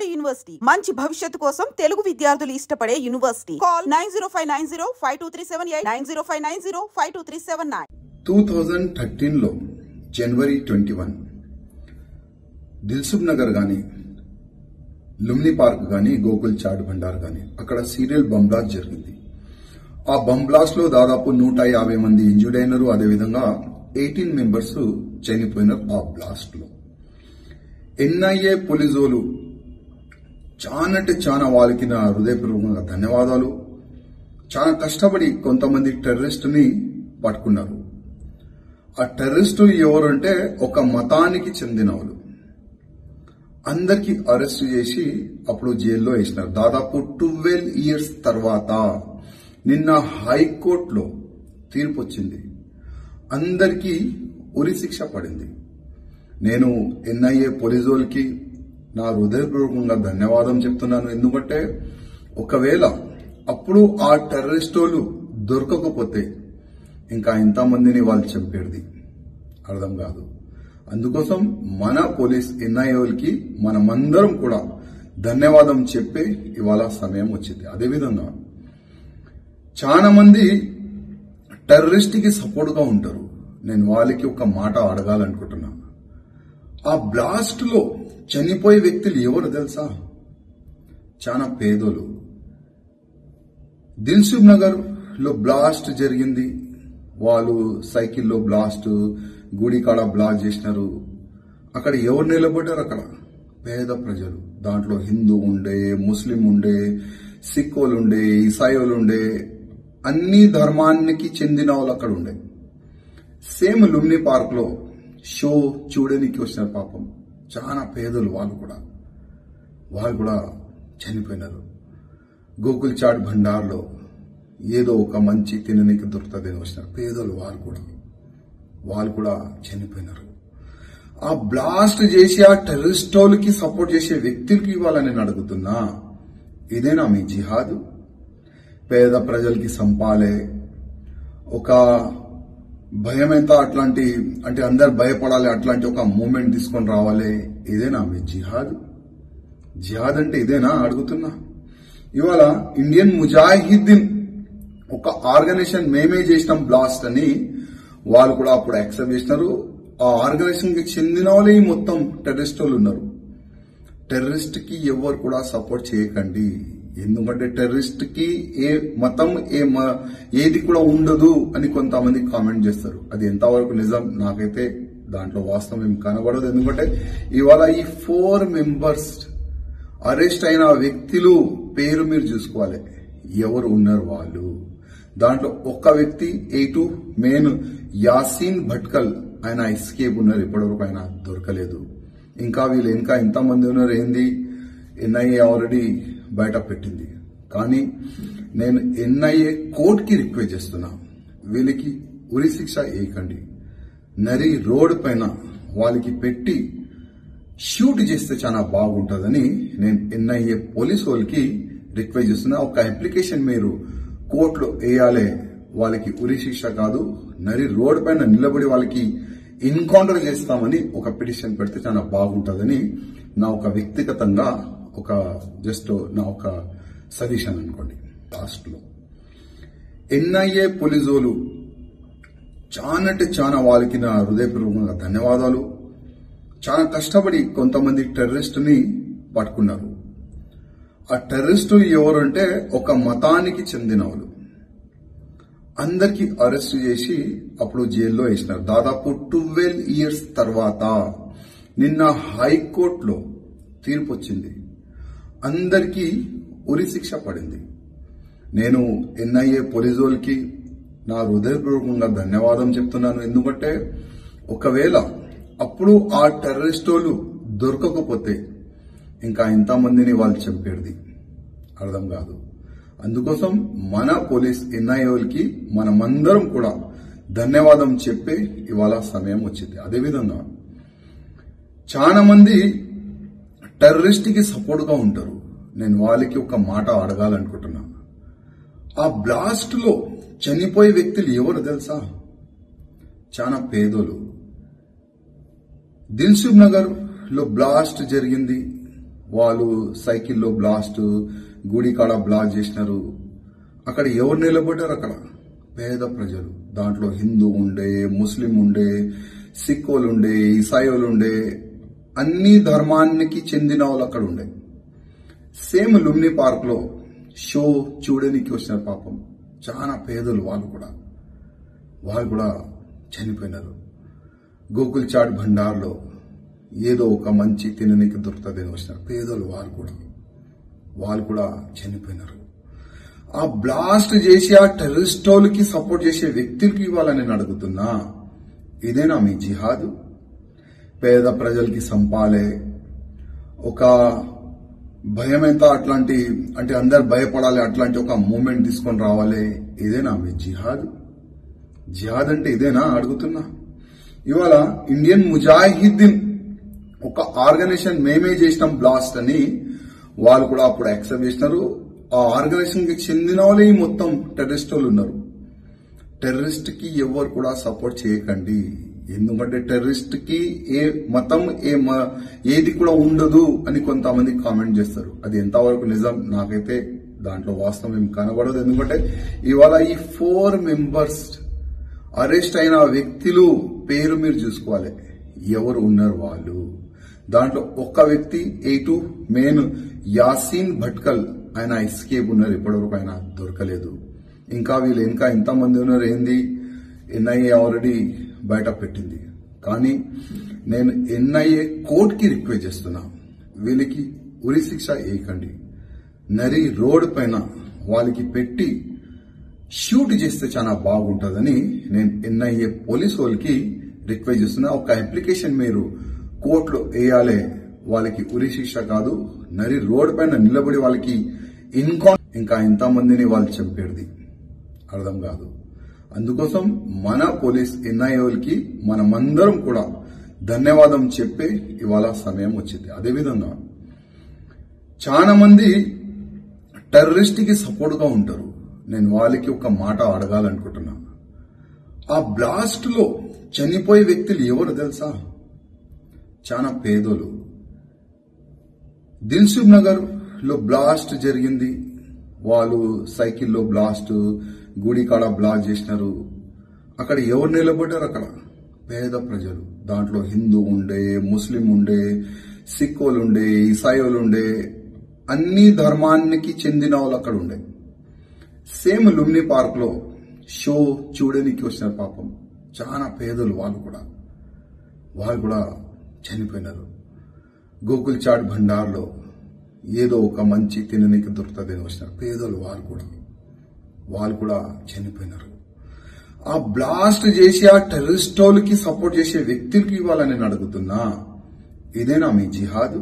ఉమ్మడి యూనివర్సిటీ మంచి భవిష్యత్తు కోసం తెలుగు విద్యార్థులు ఇష్టపడే యూనివర్సిటీ. కాల్ 9059052378 9059052379. 2013 లో జనవరి 21 దిల్సుఖ్ నగర్ గాని లుమ్ని పార్క్ గాని గోకుల్ చాట్ భండార్ గాని అక్కడ సీరియల్ బంబ్ బ్లాస్ట్ జరిగింది. ఆ బంబ్ బ్లాస్ట్ లో దాదాపు 150 మంది ఇంజూర్డ్ అయినారు. అదేవిధంగా 18 మెంబర్స్ చనిపోయినారు. ఆ బ్లాస్ట్ లో ఎన్ఐఏ పోలీసులు చాలా వాళ్ళకి నా హృదయపూర్వకంగా ధన్యవాదాలు. చాలా కష్టపడి కొంతమంది టెర్రరిస్ట్ ని పట్టుకున్నారు. ఆ టెర్రరిస్టులు ఎవరంటే ఒక మతానికి చెందిన వాళ్ళు. అందరికి అరెస్ట్ చేసి అప్పుడు జైల్లో వేసినారు. దాదాపు 12 ఇయర్స్ తర్వాత నిన్న హైకోర్టులో తీర్పు వచ్చింది. అందరికీ ఉరి శిక్ష పడింది. నేను ఎన్ఐఏ పోలీసులకి నా హృదయపూర్వకంగా ధన్యవాదం చెప్తున్నాను. ఎందుకంటే ఒకవేళ అప్పుడు ఆ టెర్రరిస్టులు దొరకకపోతే ఇంకా ఎంతమందిని వాళ్ళు చంపేది అర్థం కాదు. అందుకోసం మన పోలీస్ ఎన్ఐఏలకి మనమందరం కూడా ధన్యవాదం చెప్పే ఇవాళ సమయం వచ్చింది. అదేవిధంగా చాలా మంది టెర్రరిస్ట్ కి సపోర్ట్ గా ఉంటారు. నేను వాళ్ళకి ఒక మాట అడగాలనుకుంటున్నా. ఆ బ్లాస్ట్ లో చనిపోయే వ్యక్తులు ఎవరు తెలుసా? చాలా పేదోలు. దిల్సుఖ్ నగర్ లో బ్లాస్ట్ జరిగింది. వాళ్ళు సైకిల్లో బ్లాస్ట్, గుడి కాడ బ్లాస్ట్ చేసినారు. అక్కడ ఎవరు నిలబడ్డారు? అక్కడ పేద ప్రజలు. దాంట్లో హిందూ ఉండే, ముస్లిం ఉండే, సిక్కులు ఉండే, ఇసాయిలు ఉండే, అన్ని ధర్మానికి చెందిన వాళ్ళు అక్కడ ఉండే. సేమ్ లుమ్ని పార్క్ లో షో చూడడానికి వచ్చిన పాపం చాలా పేదలు. వాళ్ళు కూడా చనిపోయినారు. గోకుల్ చాట్ భండార్లో ఏదో ఒక మంచి తిననీకి దొరుకుతుందని వచ్చిన పేదలు వాళ్ళు కూడా చనిపోయినారు. ఆ బ్లాస్ట్ చేసి ఆ టెర్రరిస్టులకి సపోర్ట్ చేసే వ్యక్తులకి ఇవ్వాలని నేను అడుగుతున్నా. ఇదేనా మీ జిహాదు? పేద ప్రజలకి సంపాలే, ఒక భయమెంత అట్లాంటి అంటే అందరు భయపడాలి అట్లాంటి ఒక మూమెంట్ తీసుకొని రావాలి. ఇదేనా మీ జిహాద్? జిహాద్ అంటే ఇదేనా అడుగుతున్నా. ఇవాళ ఇండియన్ ముజాహిద్దీన్ ఒక ఆర్గనైజేషన్ మేమే చేసినాం బ్లాస్ట్ అని వాళ్ళు కూడా అప్పుడు యాక్సెప్ట్ చేసినారు. ఆ ఆర్గనైజేషన్ కి చెందిన వాళ్ళే మొత్తం టెర్రరిస్ట్ వాళ్ళు ఉన్నారు. టెర్రరిస్ట్ కి ఎవరు కూడా సపోర్ట్ చేయకండి. ఎందుకంటే టెర్రరిస్ట్ కి ఏ మతం ఏది కూడా ఉండదు అని కొంతమంది కామెంట్ చేస్తారు. అది ఎంతవరకు నిజం నాకైతే దాంట్లో వాస్తవం ఏం కనబడదు. ఎందుకంటే ఇవాళ ఈ 4 మెంబర్స్ అరెస్ట్ అయిన వ్యక్తులు పేరు మీరు చూసుకోవాలి. ఎవరు ఉన్నారు వాళ్ళు? దాంట్లో ఒక్క వ్యక్తి A2 మెయిన్ యాసీన్ భట్కల్, ఆయన ఎస్కేప్ ఉన్నారు. ఇప్పటివరకు ఆయన దొరకలేదు. ఇంకా వీళ్ళు ఇంకా ఎంతమంది ఉన్నారు ఏంది ఎన్ఐఏ ఆల్రెడీ బయట పెట్టింది. కానీ నేను ఎన్ఐఏ కోర్టుకి రిక్వెస్ట్ చేస్తున్నా, వీళ్ళకి ఉరి శిక్ష వేయకండి. నరి రోడ్ పైన వాళ్ళకి పెట్టి షూట్ చేస్తే చాలా బాగుంటుందని నేను ఎన్ఐఏ పోలీసు వాళ్ళకి రిక్వెస్ట్ చేస్తున్నా. ఒక అప్లికేషన్ మీరు కోర్టులో వేయాలి. వాళ్ళకి ఉరి శిక్ష కాదు, నరి రోడ్ పైన నిలబడి వాళ్ళకి ఎన్కౌంటర్ చేస్తామని ఒక పిటిషన్ పెడితే చాలా బాగుంటుందని నా ఒక వ్యక్తిగతంగా ఒక జస్ట్ నా ఒక సజెషన్ అనుకోండి. లాస్ట్ లో ఎన్ఐఏ పోలీసులు చాలా వాళ్ళకి నా హృదయపూర్వకంగా ధన్యవాదాలు. చాలా కష్టపడి కొంతమంది టెర్రరిస్ట్ ని పట్టుకున్నారు. ఆ టెర్రరిస్టులు ఎవరంటే ఒక మతానికి చెందిన వాళ్ళు. అందరికి అరెస్ట్ చేసి అప్పుడు జైల్లో వేసినారు. దాదాపు 12 ఇయర్స్ తర్వాత నిన్న హైకోర్టులో తీర్పు వచ్చింది. అందరికీ ఉరి శిక్ష పడింది. నేను ఎన్ఐఏ పోలీసులకి నా హృదయపూర్వకంగా ధన్యవాదం చెప్తున్నాను. ఎందుకంటే ఒకవేళ అప్పుడు ఆ టెర్రరిస్టులు దొరకకపోతే ఇంకా ఎంతమందిని వాళ్ళు చంపేది అర్థం కాదు. అందుకోసం మన పోలీస్ ఎన్ఐఏలకి మనమందరం కూడా ధన్యవాదం చెప్పే ఇవాళ సమయం వచ్చింది. అదేవిధంగా చాలా మంది టెర్రరిస్ట్ కి సపోర్ట్ గా ఉంటారు. నేను వాళ్ళకి ఒక మాట అడగాలనుకుంటున్నా. ఆ బ్లాస్ట్ లో చనిపోయే వ్యక్తులు ఎవరు తెలుసా? చాలా పేదోలు. దిల్సుఖ్ నగర్ లో బ్లాస్ట్ జరిగింది. వాళ్ళు సైకిల్లో బ్లాస్ట్, గుడి కాడ బ్లాస్ట్ చేసినారు. అక్కడ ఎవరు నిలబడ్డారు? అక్కడ పేద ప్రజలు. దాంట్లో హిందూ ఉండే, ముస్లిం ఉండే, సిక్కులు ఉండే, ఇసాయోలు ఉండే, అన్ని ధర్మానికి చెందిన వాళ్ళు అక్కడ ఉండే. సేమ్ లుంబిని పార్క్ లో షో చూడడానికి వచ్చినారు. పాపం చాలా పేదలు వాళ్ళు కూడా చనిపోయినారు. గోకుల్ చాట్ భండార్లో ఏదో ఒక మంచి తిననీకి దొరుకుతుందని వచ్చినారు పేదలు. వాళ్ళు కూడా చనిపోయినారు. ఆ బ్లాస్ట్ చేసి ఆ టెర్రరిస్టోలకి సపోర్ట్ చేసే వ్యక్తులకి ఇవ్వాలని నేను అడుగుతున్నా. ఇదేనా మీ జిహాద్? పేద ప్రజలకి సంపాలే, ఒక భయమెంతా అట్లాంటి, అంటే అందరు భయపడాలి అట్లాంటి ఒక మూమెంట్ తీసుకొని రావాలి. ఇదేనా మీ జిహాద్? జిహాద్ అంటే ఇదేనా అడుగుతున్నా. ఇవాళ ఇండియన్ ముజాహిద్దీన్ ఒక ఆర్గనైజేషన్ మేమే చేసినాం బ్లాస్ట్ అని వాళ్ళు కూడా అప్పుడు యాక్సెప్ట్ చేసినారు. ఆ ఆర్గనైజేషన్ కి చెందిన వాళ్ళే మొత్తం టెర్రరిస్ట్ వాళ్ళు ఉన్నారు. టెర్రరిస్ట్ కి ఎవరు కూడా సపోర్ట్ చేయకండి. ఎందుకంటే టెర్రరిస్ట్ కి ఏ మతం ఏది కూడా ఉండదు అని కొంతమంది కామెంట్ చేస్తారు. అది ఎంతవరకు నిజం నాకైతే దాంట్లో వాస్తవం ఏం కనబడదు. ఎందుకంటే ఇవాళ ఈ 4 మెంబర్స్ అరెస్ట్ అయిన వ్యక్తులు పేరు మీరు చూసుకోవాలి, ఎవరు ఉన్నారు వాళ్ళు. దాంట్లో ఒక్క వ్యక్తి మెయిన్ యాసీన్ భట్కల్, ఆయన ఎస్కేప్ ఉన్నారు. ఇప్పటివరకు ఆయన దొరకలేదు. ఇంకా వీళ్ళు ఇంకా ఎంతమంది ఉన్నారు ఏంది ఎన్ఐఏ ఆల్రెడీ బయట పెట్టింది. కానీ నేను ఎన్ఐఏ కోర్టుకి రిక్వెస్ట్ చేస్తున్నా, వీళ్ళకి ఉరి శిక్ష వేయకండి. నరి రోడ్ పైన వాళ్ళకి పెట్టి షూట్ చేస్తే చాలా బాగుంటుందని నేను ఎన్ఐఏ పోలీసు వాళ్ళకి రిక్వెస్ట్ చేస్తున్నా. ఒక అప్లికేషన్ మీరు కోర్టులో వేయాలి. వాళ్ళకి ఉరి శిక్ష కాదు, నరి రోడ్ పైన నిలబడి వాళ్ళకి ఇంకా ఎంతమందిని వాళ్ళు చంపేది అర్థం కాదు. అందుకోసం మన పోలీస్ ఎన్ఐఏలకి మనమందరం కూడా ధన్యవాదం చెప్పే ఇవాళ సమయం వచ్చింది. అదేవిధంగా చాలా మంది టెర్రరిస్ట్ కి సపోర్ట్ గా ఉంటారు. నేను వాళ్ళకి ఒక మాట అడగాలనుకుంటున్నా. ఆ బ్లాస్ట్ లో చనిపోయే వ్యక్తులు ఎవరు తెలుసా? చాలా పేదోలు. దిల్సుఖ్ నగర్ లో బ్లాస్ట్ జరిగింది. వాళ్ళు సైకిల్లో బ్లాస్ట్, గుడి కాడ బ్లాస్ట్ చేసినారు. అక్కడ ఎవరు నిలబడ్డారు? అక్కడ పేద ప్రజలు. దాంట్లో హిందూ ఉండే, ముస్లిం ఉండే, సిక్కులు ఉండే, ఇసాయోలు ఉండే, అన్ని ధర్మానికి చెందిన వాళ్ళు అక్కడ ఉండే. సేమ్ లుంబిని పార్క్ లో షో చూడడానికి వచ్చినారు. పాపం చాలా పేదలు వాళ్ళు కూడా చనిపోయినారు. గోకుల్ చాట్ భండార్లో ఏదో ఒక మంచి తిననీకి దొరుకుతుందని వచ్చినారు పేదలు. వాళ్ళు కూడా చనిపోయినారు. ఆ బ్లాస్ట్ చేసి ఆ టెర్రరిస్టోలకి సపోర్ట్ చేసే వ్యక్తులకి ఇవ్వాలని నేను అడుగుతున్నా. ఇదేనా మీ జిహాద్?